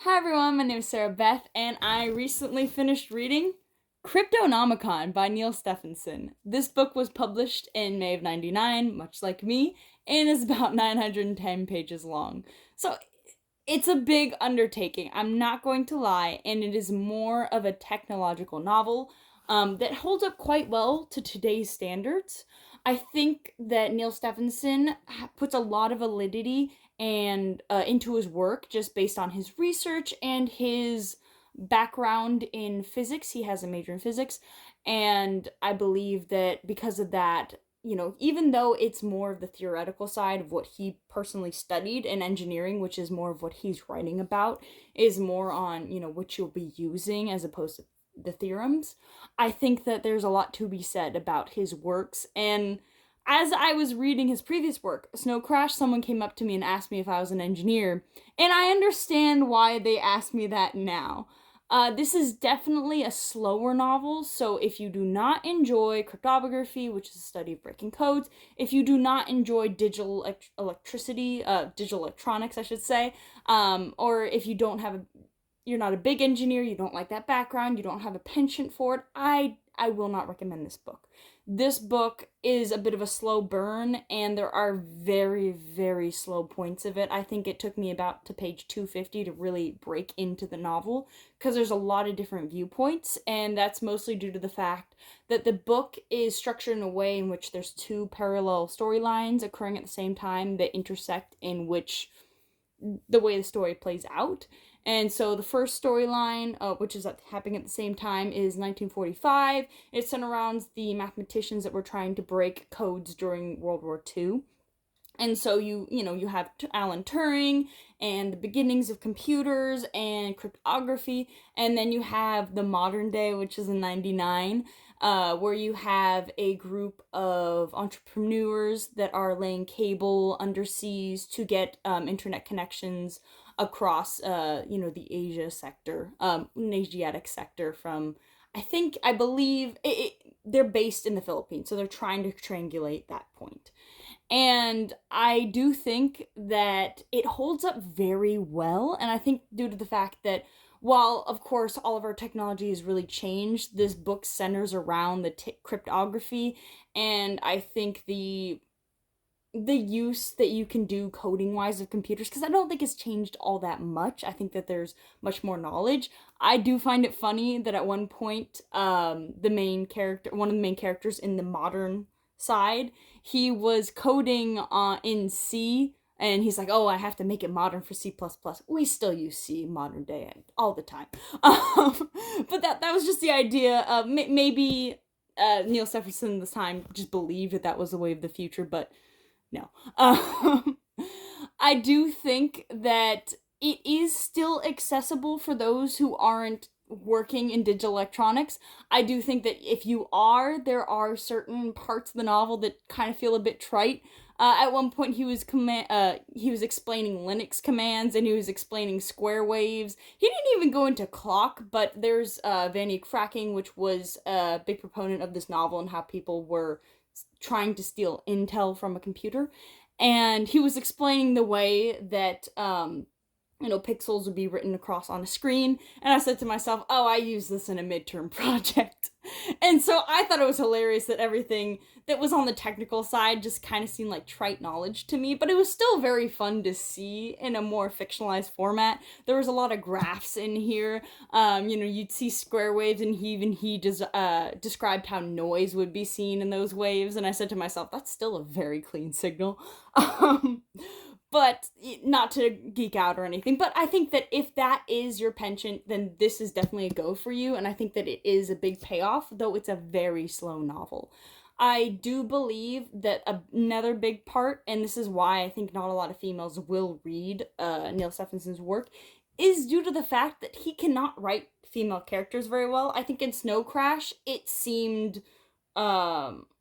Hi everyone, my name is Sarah Beth, and I recently finished reading Cryptonomicon by Neal Stephenson. This book was published in May of '99, much like me, and is about 910 pages long. So it's a big undertaking, I'm not going to lie, and it is more of a technological novel that holds up quite well to today's standards. I think that Neal Stephenson puts a lot of validity and into his work just based on his research and his background in physics. He has a major in physics, and I believe that because of that, even though it's more of the theoretical side of what he personally studied in engineering, which is more of what he's writing about, is more on, what you'll be using as opposed to the theorems. I think that there's a lot to be said about his works. And as I was reading his previous work, Snow Crash, someone came up to me and asked me if I was an engineer. And I understand why they asked me that now. This is definitely a slower novel, so if you do not enjoy cryptography, which is the study of breaking codes, if you do not enjoy digital digital electronics, I should say, or if you don't have you're not a big engineer, you don't like that background, you don't have a penchant for it, I will not recommend this book. This book is a bit of a slow burn, and there are very, very slow points of it. I think it took me about to page 250 to really break into the novel, because there's a lot of different viewpoints, and that's mostly due to the fact that the book is structured in a way in which there's two parallel storylines occurring at the same time that intersect in which the way the story plays out. And so the first storyline, which is happening at the same time, is 1945. It surrounds the mathematicians that were trying to break codes during World War II. And so you have Alan Turing and the beginnings of computers and cryptography, and then you have the modern day, which is in '99, where you have a group of entrepreneurs that are laying cable underseas to get internet connections across the Asia sector, Asiatic sector from. I believe they're based in the Philippines, so they're trying to triangulate that point. And I do think that it holds up very well. And I think due to the fact that while, of course, all of our technology has really changed, this book centers around the cryptography. And I think the use that you can do coding wise of computers, because I don't think it's changed all that much. I think that there's much more knowledge. I do find it funny that at one point one of the main characters in the modern side, he was coding in C, and he's like, oh, I have to make it modern for C++. We still use C modern day all the time. But that was just the idea. Maybe Neal Stephenson this time just believed that was the way of the future, but no. I do think that it is still accessible for those who aren't working in digital electronics. I do think that if you are, there are certain parts of the novel that kind of feel a bit trite. At one point, he was explaining Linux commands, and he was explaining square waves. He didn't even go into clock, but there's Van Eyck Fracking, which was a big proponent of this novel and how people were trying to steal intel from a computer, and he was explaining the way that pixels would be written across on a screen, and I said to myself, oh, I use this in a midterm project. And so I thought it was hilarious that everything that was on the technical side just kind of seemed like trite knowledge to me, but it was still very fun to see in a more fictionalized format. There was a lot of graphs in here. You'd see square waves, and he described how noise would be seen in those waves, and I said to myself, that's still a very clean signal. But not to geek out or anything, but I think that if that is your penchant, then this is definitely a go for you, and I think that it is a big payoff, though it's a very slow novel. I do believe that another big part, and this is why I think not a lot of females will read Neal Stephenson's work, is due to the fact that he cannot write female characters very well. I think in Snow Crash, it seemed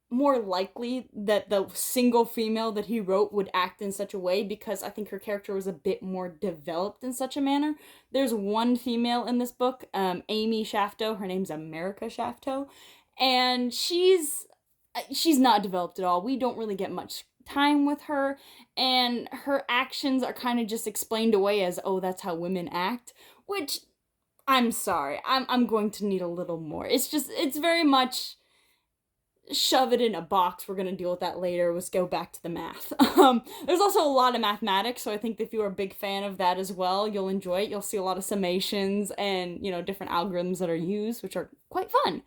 more likely that the single female that he wrote would act in such a way, because I think her character was a bit more developed in such a manner. There's one female in this book, Amy Shafto. Her name's America Shafto, and she's not developed at all. We don't really get much time with her, and her actions are kind of just explained away as, oh, that's how women act, which, I'm sorry, I'm going to need a little more. It's very much shove it in a box, we're going to deal with that later, let's go back to the math. There's also a lot of mathematics, so I think if you're a big fan of that as well, you'll enjoy it. You'll see a lot of summations and, different algorithms that are used, which are quite fun.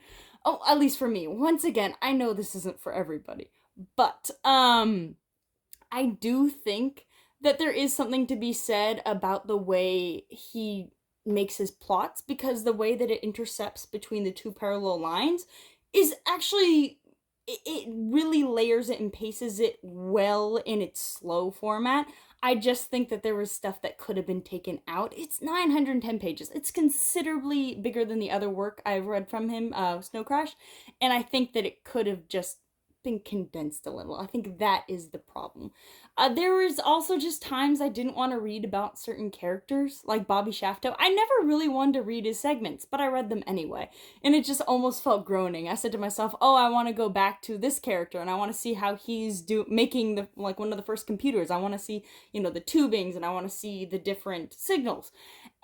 Oh, at least for me. Once again, I know this isn't for everybody, but I do think that there is something to be said about the way he makes his plots, because the way that it intercepts between the two parallel lines is actually, it really layers it and paces it well in its slow format. I just think that there was stuff that could have been taken out. It's 910 pages. It's considerably bigger than the other work I've read from him, Snow Crash, and I think that it could have just been condensed a little. I think that is the problem. There was also just times I didn't want to read about certain characters, like Bobby Shafto. I never really wanted to read his segments, but I read them anyway, and it just almost felt groaning. I said to myself, oh, I want to go back to this character, and I want to see how he's making one of the first computers. I want to see, the tubings, and I want to see the different signals.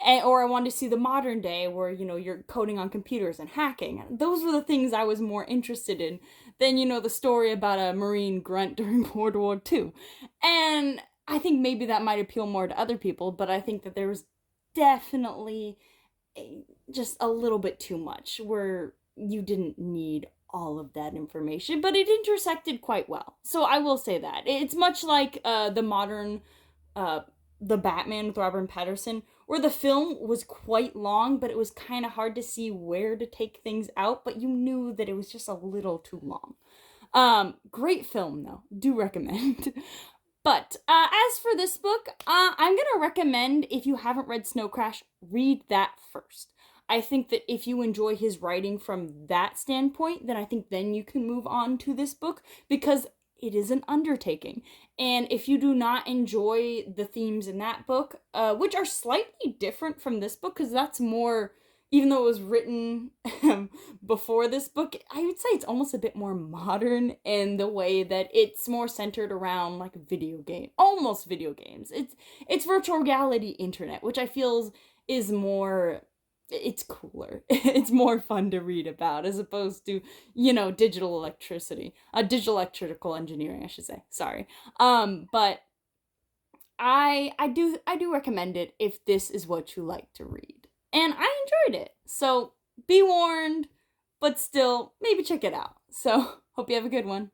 Or I wanted to see the modern day where, you're coding on computers and hacking. Those were the things I was more interested in than, the story about a Marine grunt during World War II. And I think maybe that might appeal more to other people, but I think that there was definitely just a little bit too much where you didn't need all of that information, but it intersected quite well. So I will say that. It's much like the modern The Batman with Robert Pattinson, where the film was quite long, but it was kind of hard to see where to take things out, but you knew that it was just a little too long. Great film, though. Do recommend. But as for this book, I'm going to recommend, if you haven't read Snow Crash, read that first. I think that if you enjoy his writing from that standpoint, then I think then you can move on to this book, because it is an undertaking. And if you do not enjoy the themes in that book, which are slightly different from this book, because that's more, even though it was written before this book, I would say it's almost a bit more modern in the way that it's more centered around like almost video games. It's virtual reality internet, which I feel is more, it's cooler. It's more fun to read about as opposed to, digital electrical engineering, I should say. Sorry. But I do recommend it if this is what you like to read. And I enjoyed it. So be warned, but still maybe check it out. So hope you have a good one.